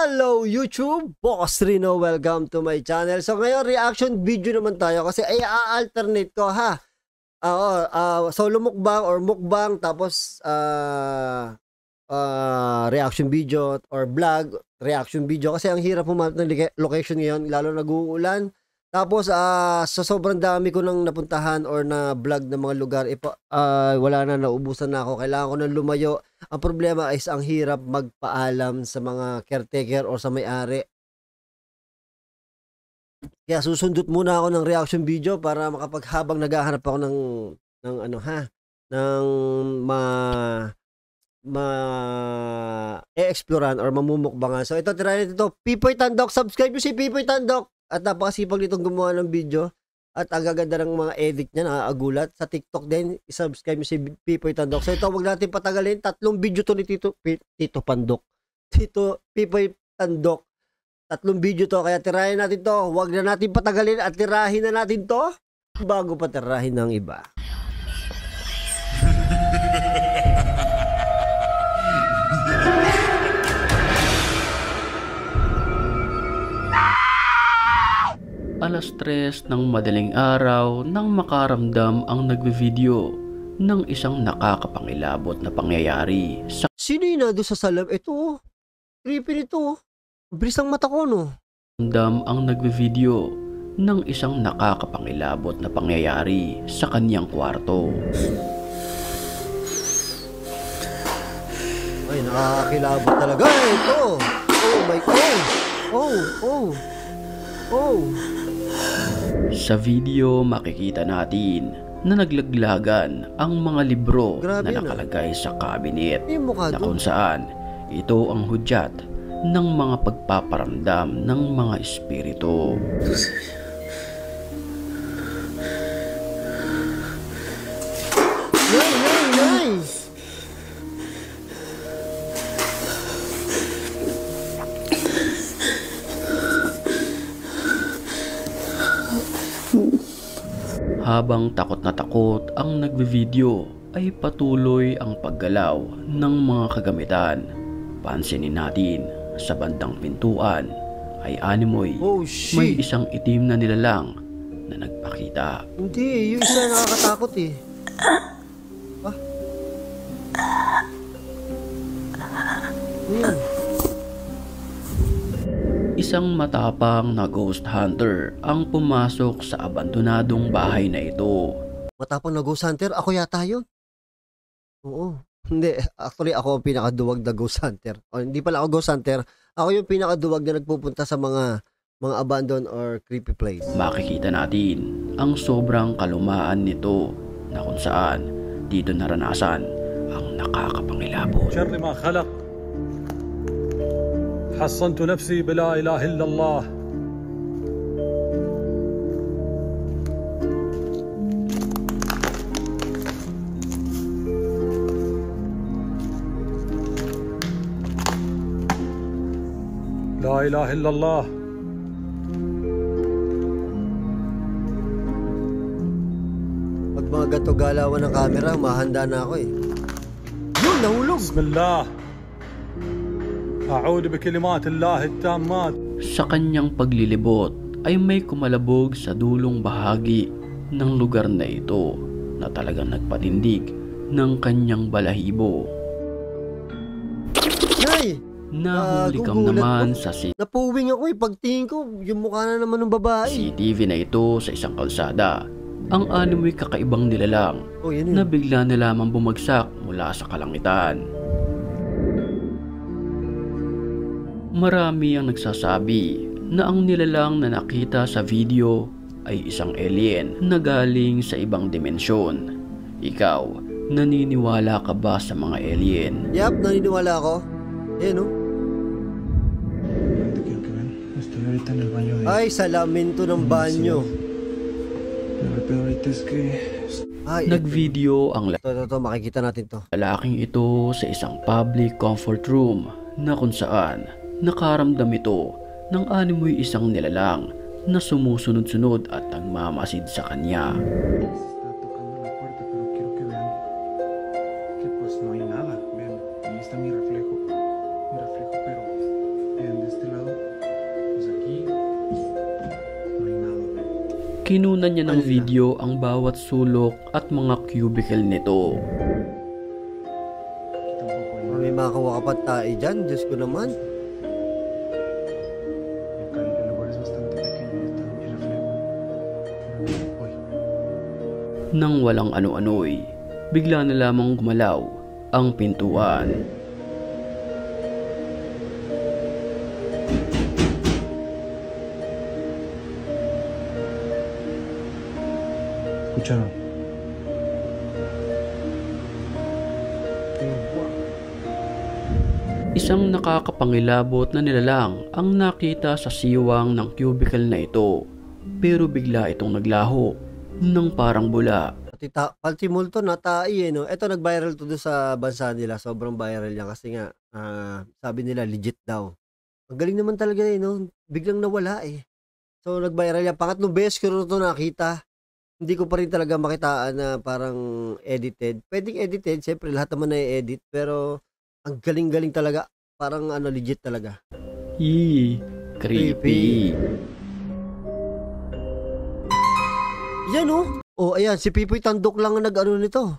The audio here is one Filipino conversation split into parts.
Hello YouTube! Boss Rino, welcome to my channel. So ngayon, reaction video naman tayo kasi ay a-alternate ko ha. Solo mukbang or mukbang tapos reaction video or vlog, reaction video kasi ang hirap pumunta ng location ngayon, lalo nag-uulan. Tapos sa sobrang dami ko nang napuntahan or na vlog ng mga lugar, wala na, naubusan na ako. Kailangan ko nang lumayo. Ang problema is ang hirap magpaalam sa mga caretaker o sa may-ari. Kaya susundot muna ako ng reaction video para makapaghabang naghahanap ako ng e-exploran or mamumukbangan. So ito, tirahin ito. Pipoy Tandok, subscribe nyo si Pipoy Tandok. At napakasipag nitong gumawa ng video. At ang gaganda ng mga edit niya, nakaagulat. Sa TikTok din, isubscribe nyo si Pipoy Tandok. So ito, wag natin patagalin. 3 video to ni Tito Pipoy Tandok. 3 video to, kaya tirahin natin to. Wag na natin patagalin at tirahin na natin to bago pa tirahin ng iba. Alas 3 ng madaling araw nang makaramdam ang nagbe-video ng isang nakakapangilabot na pangyayari sa Sino yun na doon sa salab? Ito, creepy nito. Bilis ang mata ko, no? Ramdam ang nagbe-video ng isang nakakapangilabot na pangyayari sa kanyang kwarto. Ay, nakakakilabot talaga. Ito. Oh my God. Oh. Sa video, makikita natin na naglaglagan ang mga libro na nakalagay sa cabinet na kung saan ito ang hudyat ng mga pagpaparamdam ng mga espiritu. Nice! Habang takot na takot ang nagbe-video ay patuloy ang paggalaw ng mga kagamitan. Pansinin natin sa bandang pintuan ay animoy may isang itim na nilalang na nagpakita. Hindi, yung isa nakakatakot eh. Isang matapang na ghost hunter ang pumasok sa abandonadong bahay na ito. Matapang na ghost hunter? Ako yata yun. Oo. Hindi, actually ako ang pinakaduwag na ghost hunter. O, hindi pala ako ghost hunter. Ako yung pinakaduwag na nagpupunta sa mga abandoned or creepy place. Makikita natin ang sobrang kalumaan nito na kung saan dito naranasan ang nakakapangilabot. شر ما خلق حصنت نفسي بلا إله إلا الله لا إله إلا الله. Pag mga gato galawan ng camera, mahanda na ako eh. Yun, nahulog! Bismillah. أعوذ بكلمات الله التامات. Sa kanyang paglilibot ay may kumalabog sa dulong bahagi ng lugar na ito na talagang nagpatindig ng kanyang balahibo. Nay! Nahulikam naman sa napuwing ako eh. Pagtingin ko, yung mukha na naman ng babae. CCTV na ito sa isang kalsada. Ang animoy kakaibang nilalang na bigla na lamang bumagsak mula sa kalangitan. Marami ang nagsasabi na ang nilalang na nakita sa video ay isang alien na galing sa ibang dimensyon. Ikaw, naniniwala ka ba sa mga alien? Yap, naniniwala ako. Ayan oh. Ay, salamin to ng banyo. Nag-video ang Ito, makikita natin to. lalaking ito sa isang public comfort room na kung saan nakaramdam ito ng animoy isang nilalang na sumusunod-sunod at nagmamasid sa kanya. Pues no hay nada, vean, ahí está mi reflejo, pero vean de este Kinunan niya ng Ala. video ang bawat sulok at mga cubicle nito. May mga kawakapat tayo dyan. Diyos ko naman. Nang walang ano-ano'y, bigla na lamang gumalaw ang pintuan. Escucharon. Isang nakakapangilabot na nilalang ang nakita sa siwang ng cubicle na ito. Pero bigla itong naglaho ng parang bula. Paltimulto na tai no. Ito nag-viral to doon sa bansa nila. Sobrang viral yan kasi nga sabi nila legit daw. Ang galing naman talaga no. Biglang nawala eh. So nag-viral yan. Pangatlong beses ko ito nakita. Hindi ko pa rin talaga makitaan na parang edited. Pwedeng edited, siyempre lahat naman na i-edit. Pero ang galing-galing talaga. Parang legit talaga. Creepy. Yan oh, ayan, si Pipoy Tandok lang ang nag-ano nito.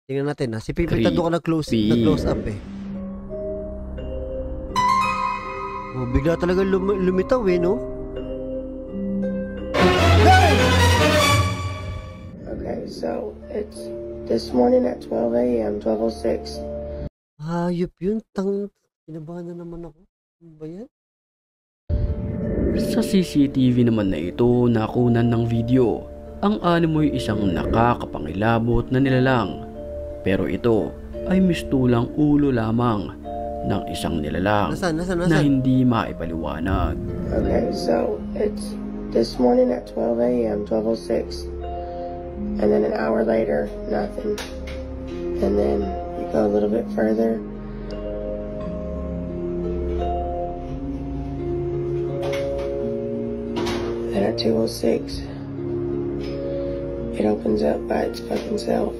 Tingnan natin si Pipoy Tandok ang nag-close up eh. Oh, bigla talaga lumitaw no? Okay, so it's this morning at 12 a.m., 12:06. Hayop yun, kinabahan na naman ako. Ano ba yan? Sa CCTV naman na ito nakunan ng video, ang animoy isang nakakapangilabot na nilalang. Pero ito ay mistulang ulo lamang ng isang nilalang Nasaan? na hindi maipaliwanag. Okay, so it's this morning at 12 a.m., 12:06. And then an hour later, nothing. And then you go a little bit further. And at 2:06, it opens up by its fucking self.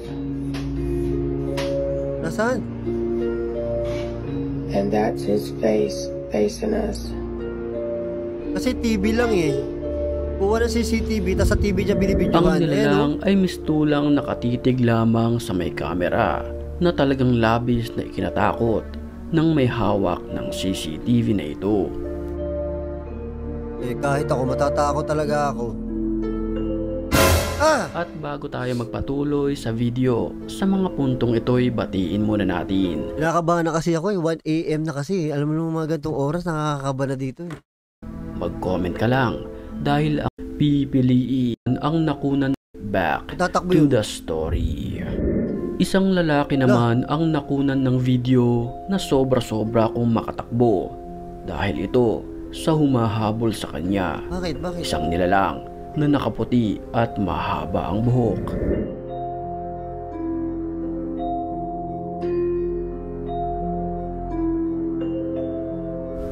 Nasaan? And that's his face facing us. Kasi TV lang eh. Kuha ng CCTV, tas sa TV niya binibidyohan. Ang nilalang ay mistulang nakatitig lamang sa may kamera na talagang labis na ikinatakot nang may hawak ng CCTV na ito. Kahit ako, matatakot talaga ako. At bago tayo magpatuloy sa video, sa mga puntong ito'y batiin muna natin. Nakakabahan na kasi ako 1 AM na kasi. Alam mo naman mga gantong oras, nakakakaba na dito eh. Mag-comment ka lang dahil ang pipiliin ang nakunan back Tatakbo to yun. the story. Isang lalaki naman ang nakunan ng video na sobra-sobra kung makatakbo dahil ito sa humahabol sa kanya. Bakit? Isang nilalang na nakaputi at mahaba ang buhok.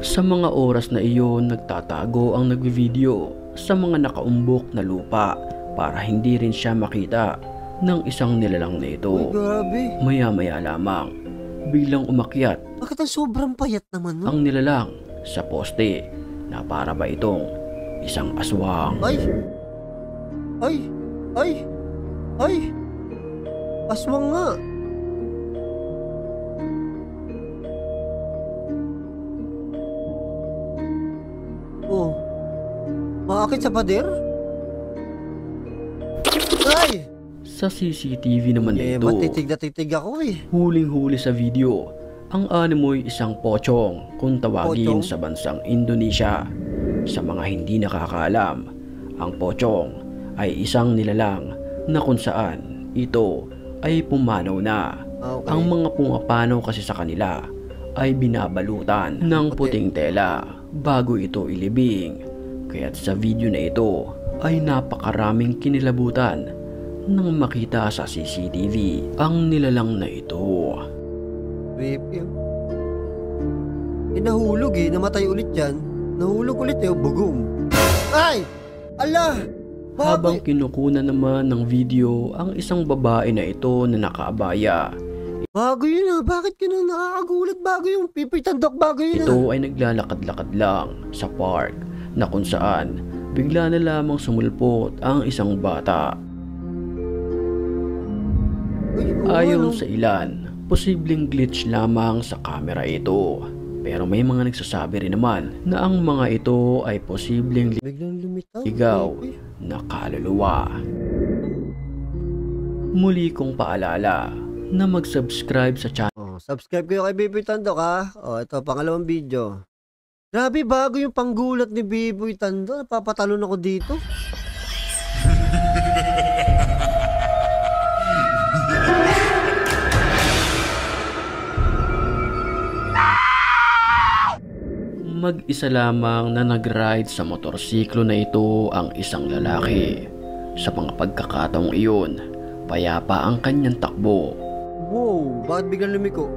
Sa mga oras na iyon, nagtatago ang nagvideo sa mga nakaumbok na lupa para hindi rin siya makita ng isang nilalang na ito. Uy, grabe. Maya-maya lamang, biglang umakyat Bakit ang sobrang payat naman no? ang nilalang sa poste na para ba itong isang aswang. Ay! Aswang nga! Oh. Maakit sa pader? Ay! Sa CCTV naman na ito, Matitig na titig ako eh. huling-huli sa video, ang animoy isang pochong kung tawagin Pochong? sa bansang Indonesia. Sa mga hindi nakakaalam, ang pochong ay isang nilalang na kung saan ito ay pumanaw na. Okay. Ang mga pumapanaw kasi sa kanila ay binabalutan ng puting tela bago ito ilibing. Kaya't sa video na ito ay napakaraming kinilabutan nang makita sa CCTV ang nilalang na ito. Creepy. Nahulog eh. Namatay ulit yan. Nahulog ulit eh. Bugong. Ay! Ala! Habang kinukunan naman ng video ang isang babae na ito na nakaabaya, Bago yun ah. Bakit ka nang nakakagulat? Bago yung Pipoy Tandok. Bago yun ah. ito ay naglalakad-lakad lang sa park na kung saan bigla na lamang sumulpot ang isang bata. Ayon sa ilan, posibleng glitch lamang sa camera ito. Pero may mga nagsasabi rin naman na ang mga ito ay posibleng ligaw na kaluluwa. Muli kong paalala na mag-subscribe sa channel. Subscribe kayo kay Biboy Tandok ha. Ito, pangalawang video. Grabe, bago yung panggulat ni Biboy Tandok. Napapatalon ako dito. Mag-isa lamang na nag-ride sa motorsiklo na ito ang isang lalaki. Sa mga pagkakataong iyon, payapa ang kanyang takbo. Wow, bakit biglang lumiko?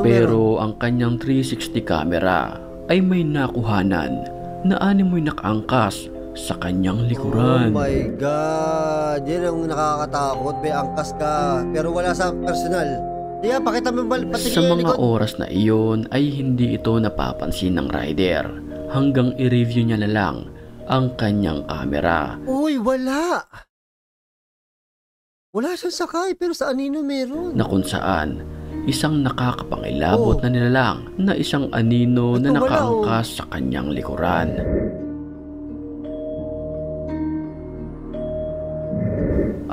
Pero ang kanyang 360 camera ay may nakuhanan na animoy nakaangkas sa kanyang likuran. Oh my God, yan ang nakakatakot. May angkas ka, pero wala sa personal. Diya, pakita mo pati Sa mga oras na iyon ay hindi ito napapansin ng rider hanggang i-review niya na lang ang kanyang camera. Uy, wala! Wala siyang sakay, pero sa anino meron. Na kung saan, isang nakakapangilabot na nilalang na isang anino na nakaangkas sa kanyang likuran.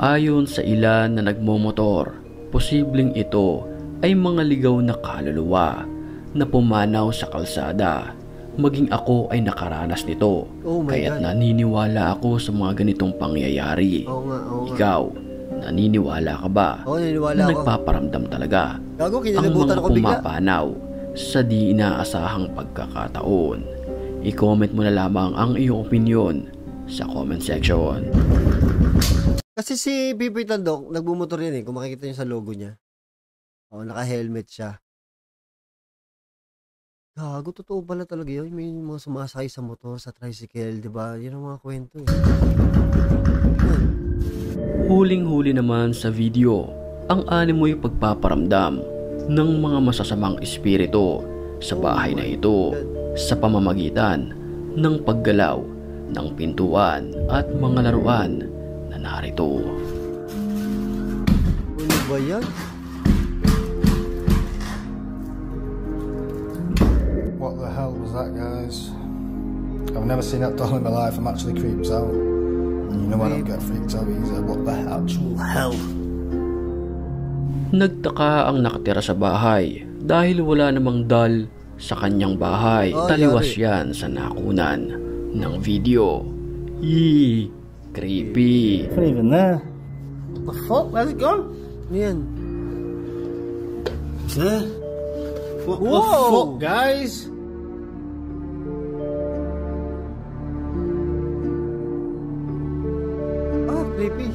Ayon sa ilan na nagmomotor, posibleng ito ay mga ligaw na kaluluwa na pumanaw sa kalsada. Maging ako ay nakaranas nito, kaya't naniniwala ako sa mga ganitong pangyayari. Ikaw, naniniwala ka ba na nagpaparamdam talaga ang mga pumapanaw sa di inaasahang pagkakataon? I-comment mo na lamang ang iyong opinion sa comment section. Kasi si Biboy Tandok, nagbumotor yan kung makikita niyo sa logo niya. Naka-helmet siya. Gago, totoo pala talaga yun. May mga sumasakay sa motor, sa tricycle, di ba? Yan ang mga kwento Huling-huli naman sa video, ang animoy pagpaparamdam ng mga masasamang espiritu sa bahay na ito sa pamamagitan ng paggalaw ng pintuan at mga laruan na narito. Ano ba yan? What the hell was that, guys? I've never seen that doll in my life. I'm actually creeped out. You know I don't get freaked out either. What the actual hell? Nagtaka ang nakatira sa bahay dahil wala namang doll sa kanyang bahay. Taliwas yan sa nakunan ng video. Yee! Creepy. It's not even there. What the fuck? Where's it gone? Yan. There. What the fuck, guys? Creepy.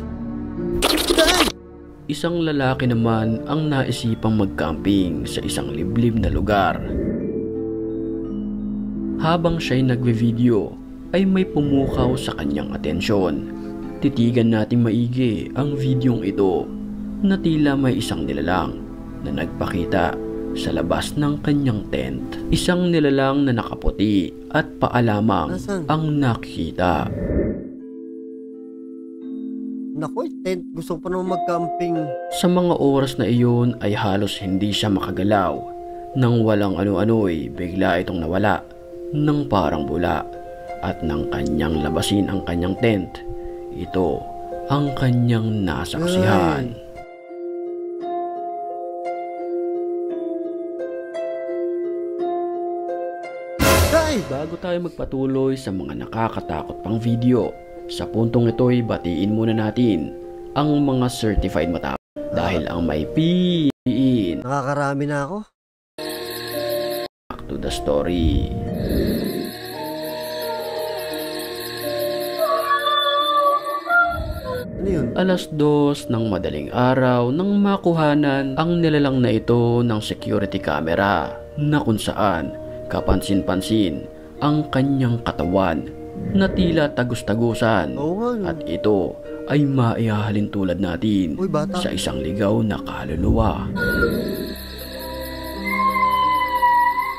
Isang lalaki naman ang naisipang mag-camping sa isang liblib na lugar. Habang siya'y nagve-video, ay may pumukaw sa kanyang atensyon. Titigan natin maigi ang videong ito na tila may isang nilalang na nagpakita sa labas ng kanyang tent. Isang nilalang na nakaputi at paalamang ang nakikita. Naku, tent. Gusto pa naman mag-camping. Sa mga oras na iyon ay halos hindi siya makagalaw. Nang walang ano-ano'y bigla itong nawala ng parang bula at nang kanyang labasin ang kanyang tent, ito ang kanyang nasaksihan. Bago tayo magpatuloy sa mga nakakatakot pang video, sa puntong ito'y batiin muna natin ang mga certified matapang dahil ang may PIN. Nakakarami na ako. Back to the story. Ano yun? Alas 2 ng madaling araw nang makuhanan ang nilalang na ito ng security camera na kung saan kapansin-pansin ang kanyang katawan na tila tagus-tagusan at ito ay maihahalin tulad natin sa isang ligaw na kaluluwa.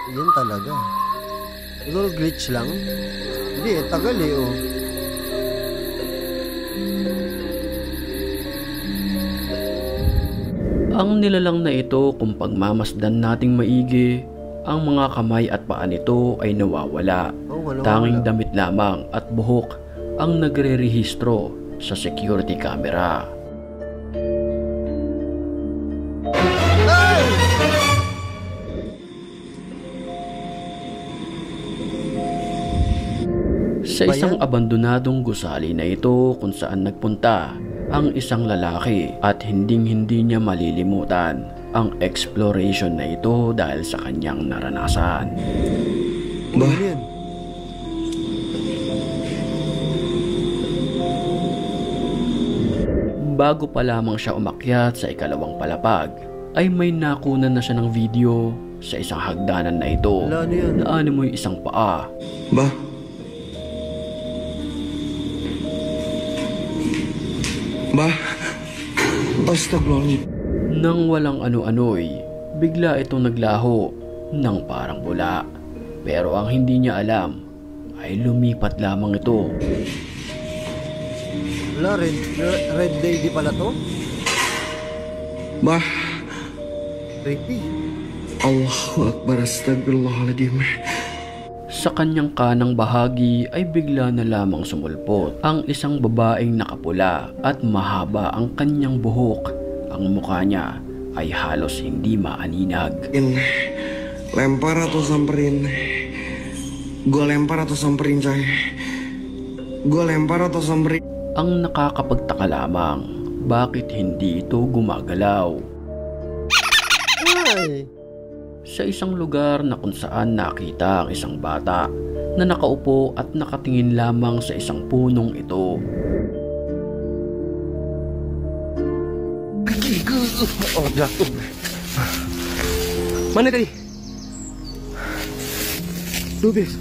Yan talaga. Siguro glitch lang. Hindi, tagal eh, oh. Ang nilalang na ito kung pagmamasdan nating maigi, ang mga kamay at paa nito ay nawawala. Tanging damit lamang at buhok ang nagre-rehistro sa security camera. Sa isang abandonadong gusali na ito kung saan nagpunta ang isang lalaki at hinding-hindi niya malilimutan ang exploration na ito dahil sa kanyang naranasan. Bago pa lamang siya umakyat sa ikalawang palapag, ay may nakunan na siya ng video sa isang hagdanan na ito na animoy isang paa. Astagfirullah. Nang walang ano-ano'y, bigla itong naglaho ng parang bula. Pero ang hindi niya alam ay lumipat lamang ito. Wala, red lady pala to? Creepy. Allahu Akbar, astagfirullahaladzim. Sa kanyang kanang bahagi ay bigla na lamang sumulpot ang isang babaeng nakapula at mahaba ang kanyang buhok. Ang mukha niya ay halos hindi maaninag. Lempar atau samperin? Gue lempar atau samperin, coy? Gue lempar atau samperin? Ang nakakapagtaka lamang, bakit hindi ito gumagalaw? Ay! Sa isang lugar na kung saan nakita ang isang bata na nakaupo at nakatingin lamang sa isang punong ito. Oh, jatuh. Mana tadi? Lubis.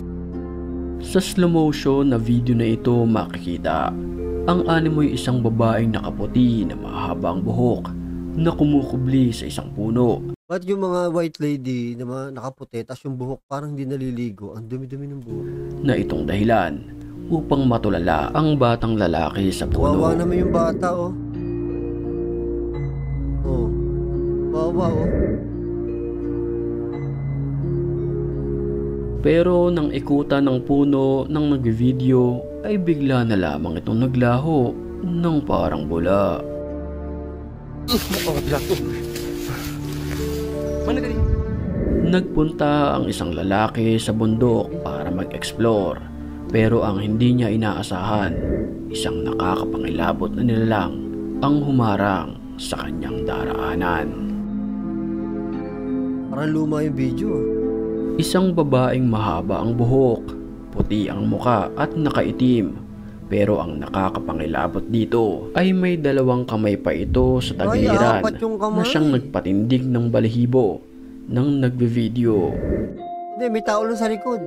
Sa slow motion na video na ito makikita ang animoy isang babaeng nakaputi na mahabang buhok na kumukubli sa isang puno. Ba't yung mga white lady na mga nakaputi, tas yung buhok parang di naliligo? Ang dumi-dumi ng buhok. Na itong dahilan upang matulala ang batang lalaki sa puno. Wawa naman yung bata, oh. Oh. Wawa, oh. Pero nang ikutan ng puno ng nag-video ay bigla na lamang itong naglaho ng parang bula. Oh, jatuh. Mana tadi? Nagpunta ang isang lalaki sa bundok para mag-explore, pero ang hindi niya inaasahan, isang nakakapangilabot na nilalang ang humarang sa kanyang daraanan. Parang luma yung video, oh. Isang babaeng mahaba ang buhok, puti ang muka at nakaitim, pero ang nakakapangilabot dito ay may dalawang kamay pa ito sa tagiliran na siyang nagpatindig ng balahibo ng nagbe-video. Hindi, may tao lang sa likod.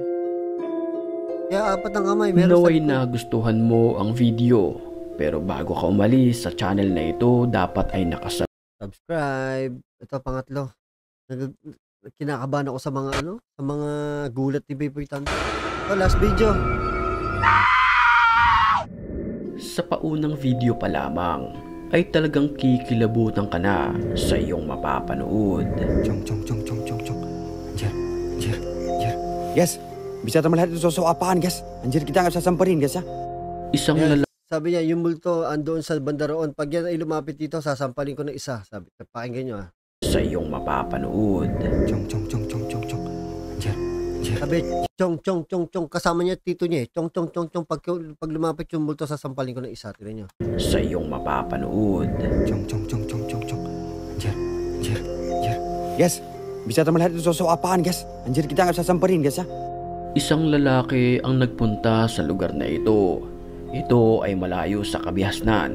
Kaya apat ang kamay. Naway nagustuhan mo ang video, pero bago ka umalis sa channel na ito, dapat ay subscribe. Ito, pangatlo. Kinakabahan ako sa mga sa mga gulat ni Baby Tanto. Ito, last video. Sa paunang video pa lamang ay talagang kikilabutan ka na sa iyong mapapanood. Chong. Anjir. Guys, bisa melihat itu sosok apaan, guys? Anjir, kita nggak bisa samperin, guys, ya. Isang Yes. Sabi niya, yung multo andoon sa bandaroon. Pag yan ay lumapit dito, sasampalin ko ng isa. Sabi, pakinggan nyo, ah. sa iyong mapapanood. Chong. Anjir. Sabi, chong. Kasama niya tito niya, eh. Chong. Pag lumapit yung multo, sasampalin ko ng isa. Tignan nyo. Sa iyong mapapanood. Chong. Anjir. Guys, bisa melihat itu sosok apaan, guys? Anjir, kita nggak bisa samperin, guys, ya. Isang lalaki ang nagpunta sa lugar na ito. Ito ay malayo sa kabihasnan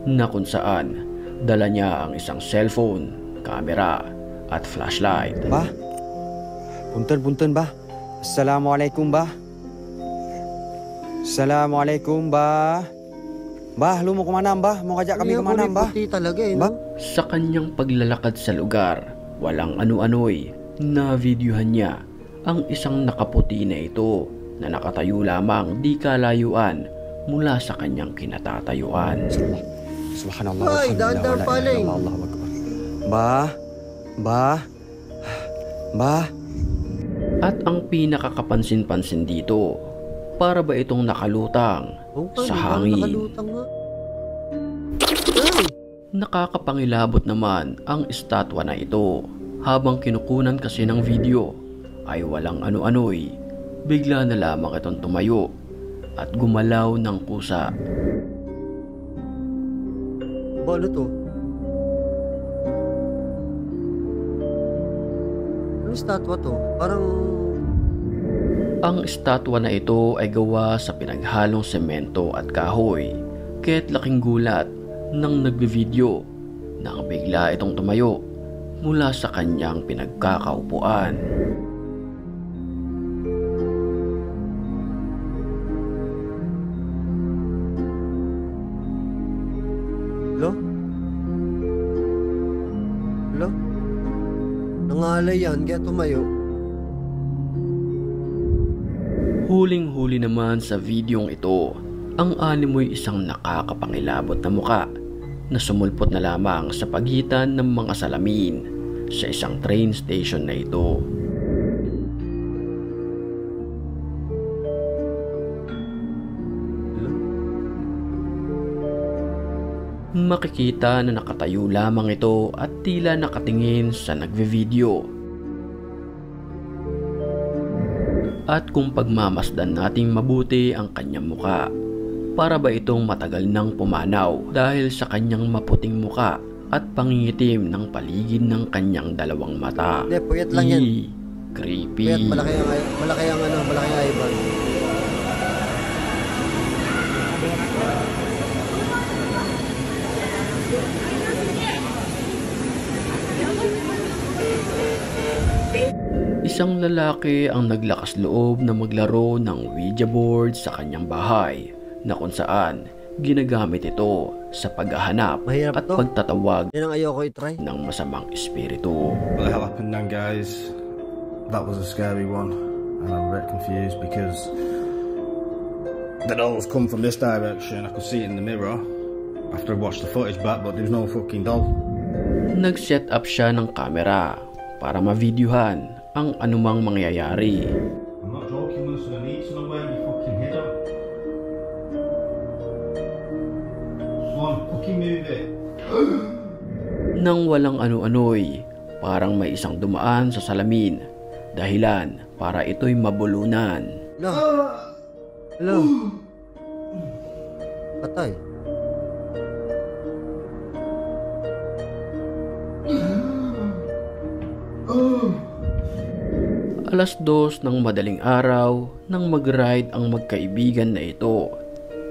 na kung saan dala niya ang isang cellphone, camera at flashlight. Bah, punten, bah. Assalamualaikum, bah. Assalamualaikum, bah. Bah, lu mau kemana, bah? Mau ngajak kami kemana, bah? Puti talaga, eh, Bah? no? Sa kanyang paglalakad sa lugar, walang ano-ano'y na videohan niya ang isang nakaputi na ito na nakatayo lamang di kalayuan mula sa kanyang kinatatayuan. Subhanallah. Ay, dahan-dahan paling. Allahu Akbar. Ba. At ang pinakakapansin-pansin dito, para ba itong nakalutang sa hangin? Nakalutang nga. Ay! Nakakapangilabot naman ang estatwa na ito. Habang kinukunan kasi ng video ay walang ano-ano'y bigla na lamang itong tumayo at gumalaw ng kusa. Ano to? Ano statwa to? Parang... Ang estatwa na ito ay gawa sa pinaghalong semento at kahoy, kaya't laking gulat nang nagbe-video nang bigla itong tumayo mula sa kanyang pinagkakaupuan. Lo? Lo? Nangalay yan, kaya tumayo. Huling-huli naman sa videong ito, ang animoy isang nakakapangilabot na muka na sumulpot na lamang sa pagitan ng mga salamin sa isang train station na ito. Makikita na nakatayo lamang ito at tila nakatingin sa nagve-video. At kung pagmamasdan nating mabuti ang kanyang muka, para ba itong matagal nang pumanaw dahil sa kanyang maputing muka at pangingitim ng paligid ng kanyang dalawang mata. Hindi, puyat lang yan. Creepy. Puyat, malaki ang eyeball. Isang lalaki ang naglakas loob na maglaro ng Ouija board sa kanyang bahay na kung saan ginagamit ito sa paghahanap Mahirap at to. pagtatawag Yan ang ayoko i-try. ng masamang espiritu. What the hell happened then, guys? That was a scary one, and I'm a bit confused because the dolls come from this direction. I could see it in the mirror after I watched the footage back, but there was no fucking doll. Nag-set up siya ng kamera para ma-videohan ang anumang mangyayari. I'm not joking, listen, I need to know where you fucking hid her. Swan, fucking move it. Nang walang ano-ano'y parang may isang dumaan sa salamin, dahilan para ito'y mabulunan. No. Hello. Patay. Alas 2 ng madaling araw nang mag-ride ang magkaibigan na ito.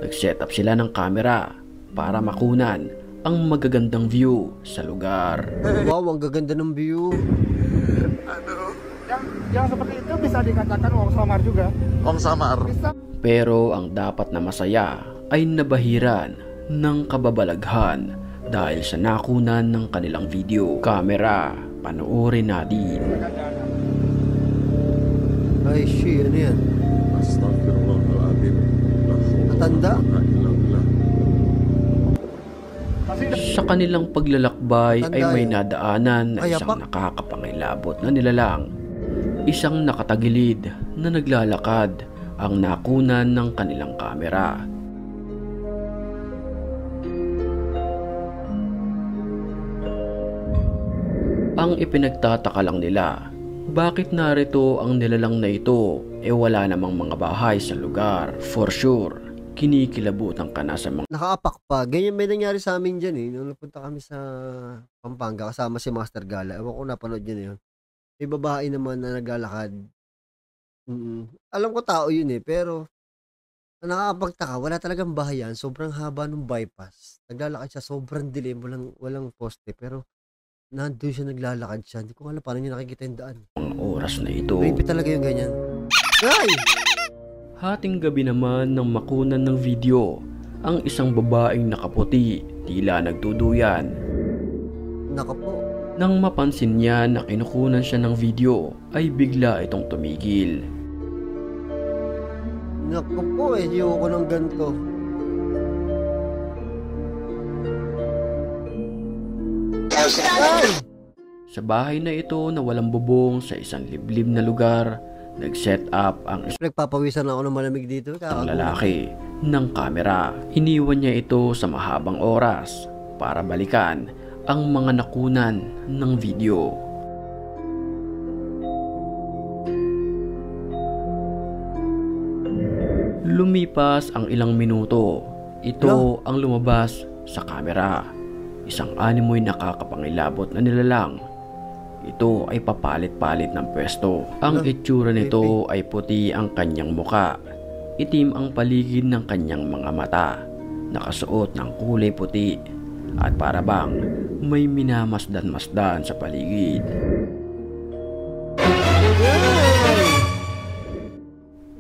Nag-set up sila ng kamera para makunan ang magagandang view sa lugar. Wow, ang gaganda ng view. Yang seperti itu bisa dikatakan uang samar juga. Uang samar. Pero ang dapat na masaya ay nabahiran ng kababalaghan dahil sa nakunan ng kanilang video. Kamera, panoorin natin. Ay, ano yan? Astaghfirullahaladzim. Matanda? Sa kanilang paglalakbay ay may nadaanan na Ay, isang apak. nakakapangilabot na nilalang. Isang nakatagilid na naglalakad ang nakunan ng kanilang kamera. Ang ipinagtataka lang nila, bakit narito ang nilalang na ito wala namang mga bahay sa lugar. For sure, kinikilabutan ka na sa mga Nakaapak pa. Ganyan may nangyari sa amin dyan eh. Nung napunta kami sa Pampanga kasama si Master Gala. Ewan ko napanood nyo na yun. May babae naman na naglalakad. Alam ko tao yun eh. Pero nakakapagtaka. Wala talagang bahay yan. Sobrang haba ng bypass. Naglalakad siya. Sobrang dilim. Walang poste. Pero nandun siya naglalakad siya. Hindi ko alam paano niya nakikita yung daan. oras na ito. Creepy talaga yung ganyan. Ay! Hating gabi naman nang makunan ng video, ang isang babaeng nakaputi tila nagtuduyan. Naka po. Nang mapansin niya na kinukunan siya ng video ay bigla itong tumigil. Naku po, ayoko ng ganito. Ay! Sa bahay na ito na walang bubong sa isang liblib na lugar, nag-set up ang Nagpapawisan ako ng malamig dito. isang lalaki ng kamera. Iniwan niya ito sa mahabang oras para balikan ang mga nakunan ng video. Lumipas ang ilang minuto. Ito ang lumabas sa kamera. Isang animoy nakakapangilabot na nilalang. Ito ay papalit-palit ng pwesto. Ang itsura nito ay puti ang kanyang muka. Itim ang paligid ng kanyang mga mata. Nakasuot ng kulay puti. At para bang may minamasdan-masdan sa paligid.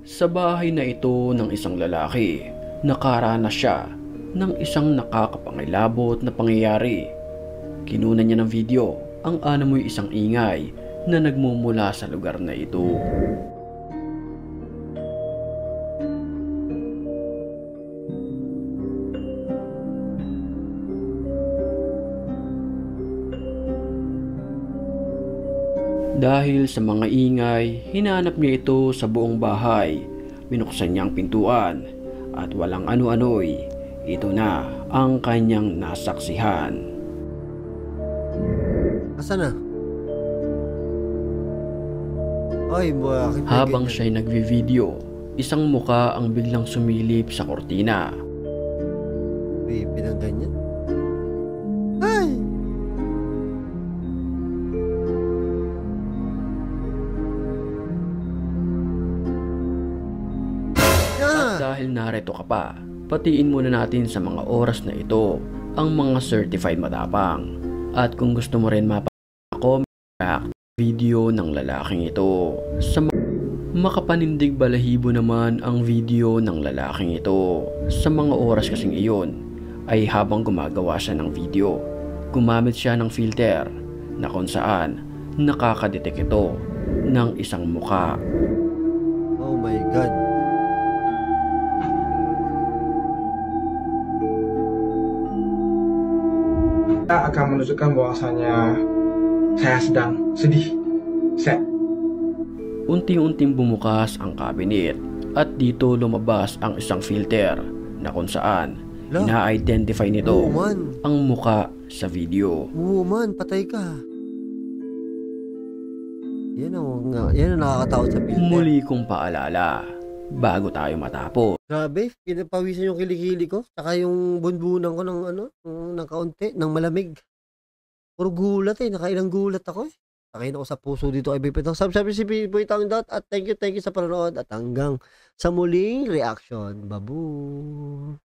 Sa bahay na ito ng isang lalaki, nakaranas siya ng isang nakakapangilabot na pangyayari. Kinunan niya ng video ang anamoy isang ingay na nagmumula sa lugar na ito. Dahil sa mga ingay, hinanap niya ito sa buong bahay. Binuksan niya ang pintuan at walang ano-ano'y ito na ang kanyang nasaksihan. Asan na? Ay, bakit may Habang ganyan? siya'y nagvi-video, isang muka ang biglang sumilip sa kortina. May pinangganyan? Ay! At dahil narito ka pa, patiin muna natin sa mga oras na ito ang mga certified matapang. At kung gusto mo rin mapa-comment video ng lalaking ito, sa makapanindig balahibo naman ang video ng lalaking ito. Sa mga oras kasing iyon ay habang gumagawa siya ng video, gumamit siya ng filter na kung saan nakakadetect ito ng isang muka. Oh my God. Kita akan menunjukkan bahwasanya saya sedang sedih. Unti-unting bumukas ang cabinet at dito lumabas ang isang filter na kung saan ina-identify nito Woman. ang muka sa video. Woman, patay ka. Yan ang nakakatakot sa filter. Muli kong paalala bago tayo matapos. Grabe, pinapawisan yung kilikili ko. Saka yung bunbunan ko ng kaunti, ng malamig. Puro gulat nakailang gulat ako Nakain ako sa puso dito kay Bipito. Sabi si Boy Tangdot at thank you sa panonood at hanggang sa muling reaction. Babu.